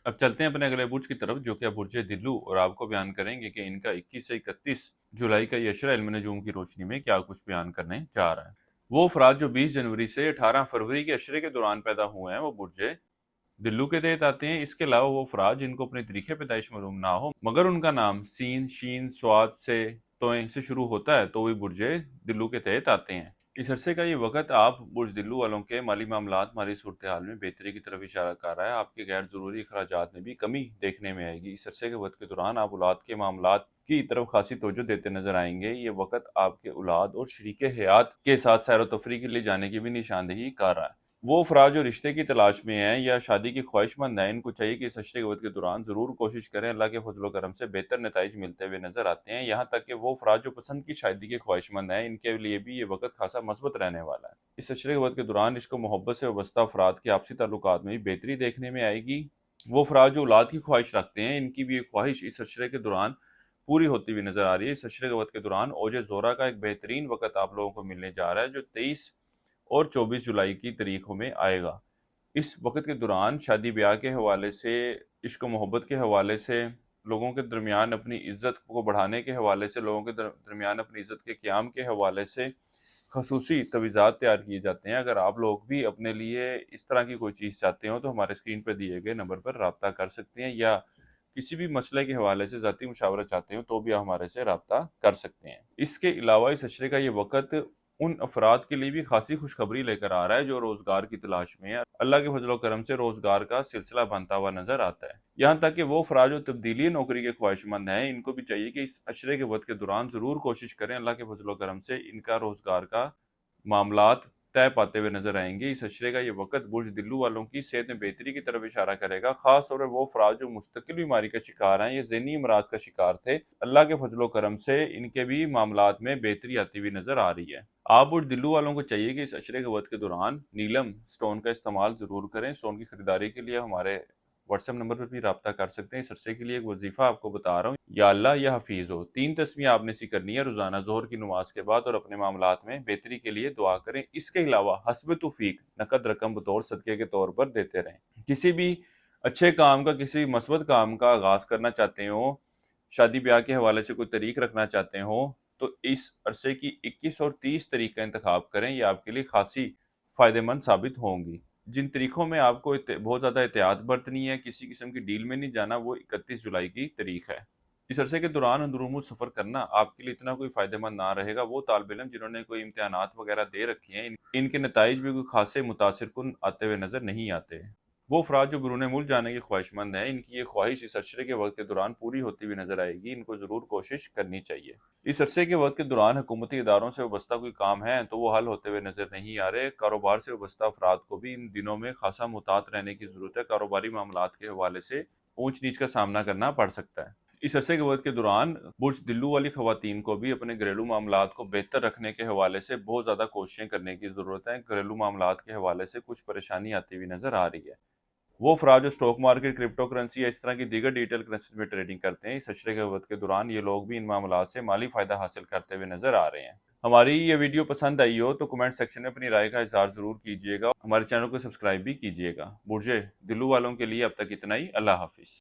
अब चलते हैं अपने अगले बुर्ज की तरफ, जो कि है बुर्ज दिल्लू, और आपको बयान करेंगे कि इनका 21 से 31 जुलाई का ये अशरा इल्म नजूम की रोशनी में क्या कुछ बयान करने जा रहा है। वो अफराद जो 20 जनवरी से 18 फरवरी के अशरे के दौरान पैदा हुए हैं वो बुर्ज दिल्लू के तहत आते हैं। इसके अलावा वो अफराद जिनको अपने तरीके पैदाइश मालूम ना हो मगर उनका नाम सीन, शीन, स्वाद से, तोय से शुरू होता है तो वे बुर्ज दिल्लू के तहत आते हैं। इस अरसे का ये वक्त आप बुर्ज दिल्लू वालों के माली मामलात, माली सूरत हाल में बेहतरी की तरफ इशारा कर रहा है। आपके गैर जरूरी अखराजात में भी कमी देखने में आएगी। इस अरसे के वक्त के दौरान आप औलाद के मामलात की तरफ खासी तवज्जो देते नजर आएंगे। ये वक्त आपके औलाद और शरीके हयात के साथ सैर व तफरी के लिए जाने की भी निशानदेही कर रहा है। वो अफराद जो रिश्ते की तलाश में हैं या शादी की ख्वाहिशमंद हैं, इनको चाहिए कि इस अशरे के वक्त के दौरान ज़रूर कोशिश करें। अल्लाह के फजल करम से बेहतर नताइज मिलते हुए नजर आते हैं। यहाँ तक कि वो अफराद जो पसंद की शादी के ख्वाहिशमंद हैं, इनके लिए भी ये वक्त खासा मस्बत रहने वाला है। इस अशरे के वक्त के दौरान इश्क व मोहब्बत से वाबस्ता अफराद के आपसी ताल्लुकात में भी बेहतरी देखने में आएगी। वो अफराद जो औलाद की ख्वाहिश रखते हैं, इनकी भी एक ख्वाहिश इस अशरे के दौरान पूरी होती हुई नजर आ रही है। इस अशरे के वक्त के दौरान ओज जोरा का एक बेहतरीन वक्त आप लोगों को मिलने जा रहा है, जो 23 और 24 जुलाई की तारीखों में आएगा। इस वक़्त के दौरान शादी ब्याह के हवाले से, इश्क मोहब्बत के हवाले से, लोगों के दरमियान अपनी इज़्ज़त को बढ़ाने के हवाले से, लोगों के दरमियान अपनी इज़्ज़त के क़याम के हवाले से ख़ुसूसी तवीज़ात तैयार किए जाते हैं। अगर आप लोग भी अपने लिए इस तरह की कोई चीज़ चाहते हो तो हमारे स्क्रीन पर दिए गए नंबर पर रब्ता कर सकते हैं, या किसी भी मसले के हवाले से ज़ाती मुशावरा चाहते हो तो भी आप हमारे से रब्ता कर सकते हैं। इसके अलावा इस अशरे का ये वक़्त उन अफराद के लिए भी खासी खुशखबरी लेकर आ रहा है जो रोजगार की तलाश में है। अल्लाह के फजल करम से रोजगार का सिलसिला बनता हुआ नजर आता है। यहाँ तक कि वो अफराद जो तब्दीली नौकरी के ख्वाहिशमंद हैं, इनको भी चाहिए कि इस अशरे के वक्त के दौरान जरूर कोशिश करें। अल्लाह के फजल करम से इनका रोजगार का मामलात तय पाते हुए नजर आएंगे। इस अशरे का ये वक्त बुर्ज दिल्लू वालों की सेहत में बेहतरी की तरफ इशारा करेगा। खास तौर पर वो अफराद जो मुस्तकिल बीमारी का शिकार हैं, ये ज़हनी अमराज का शिकार थे, अल्लाह के फजलो करम से इनके भी मामलात में बेहतरी आती हुई नजर आ रही है। आप बुर्ज दिल्लू वालों को चाहिए कि इस अशरे के वक्त के दौरान नीलम स्टोन का इस्तेमाल जरूर करें। स्टोन की खरीदारी के लिए हमारे व्हाट्सएप नंबर पर भी रब्ता कर सकते हैं। इस अरसे के लिए एक वजीफा आपको बता रहा हूँ, या अल्लाह या हफीज़ हो। 3 तस्मीह आपने सी करनी है रोजाना जोहर की नमाज के बाद, और अपने मामलात में बेहतरी के लिए दुआ करें। इसके अलावा हस्ब तौफीक नकद रकम बतौर सदके के तौर पर देते रहें। किसी भी अच्छे काम का, किसी मस्बत काम का आगाज करना चाहते हो, शादी ब्याह के हवाले से कोई तरीक रखना चाहते हो, तो इस अरसे की 21 और 30 तारीख का इंतखाब करें। ये आपके लिए खासी फायदेमंद साबित होंगी। जिन तरीकों में आपको बहुत ज़्यादा एहतियात बरतनी है, किसी किस्म की डील में नहीं जाना, वो 31 जुलाई की तारीख है। इस अरसे के दौरान अंदरूनी सफ़र करना आपके लिए इतना कोई फ़ायदेमंद ना रहेगा। वो तालिब इल्म जिन्होंने कोई इम्तिहानात वगैरह दे रखे हैं, इनके नताइज भी कोई खासे मुतासिर कुन आते हुए नज़र नहीं आते। वो अफराद जो बैरून मुल्क जाने की ख्वाहिशमंद हैं, इनकी ये ख्वाहिश इस अशरे के वक्त के दौरान पूरी होती हुई नजर आएगी। इनको ज़रूर कोशिश करनी चाहिए। इस अरसे के वक्त के दौरान हुकूमती इदारों से वाबस्ता कोई काम है तो वो हल होते हुए नजर नहीं आ रहे। कारोबार से वाबस्ता अफराद को भी इन दिनों में खासा मुहतात रहने की ज़रूरत है। कारोबारी मामलात के हवाले से ऊंच नीच का सामना करना पड़ सकता है। इस अरसे के वक्त के दौरान बुर्ज दिल्लू वाली खवातीन को भी अपने घरेलू मामलात को बेहतर रखने के हवाले से बहुत ज़्यादा कोशिशें करने की ज़रूरत है। घरेलू मामलात के हवाले से कुछ परेशानी आती हुई नजर आ रही है। वो अफराद जो स्टॉक मार्केट, क्रिप्टो करेंसी या इस तरह की दीगर डिजिटल करेंसीज में ट्रेडिंग करते हैं, इस अशरे के वक्त के दौरान ये लोग भी इन मामलात से माली फ़ायदा हासिल करते हुए नजर आ रहे हैं। हमारी ये वीडियो पसंद आई हो तो कमेंट सेक्शन में अपनी राय का इजहार ज़रूर कीजिएगा। हमारे चैनल को सब्सक्राइब भी कीजिएगा। बुर्जे दिल्लू वालों के लिए अब तक इतना ही। अल्लाह हाफिज़।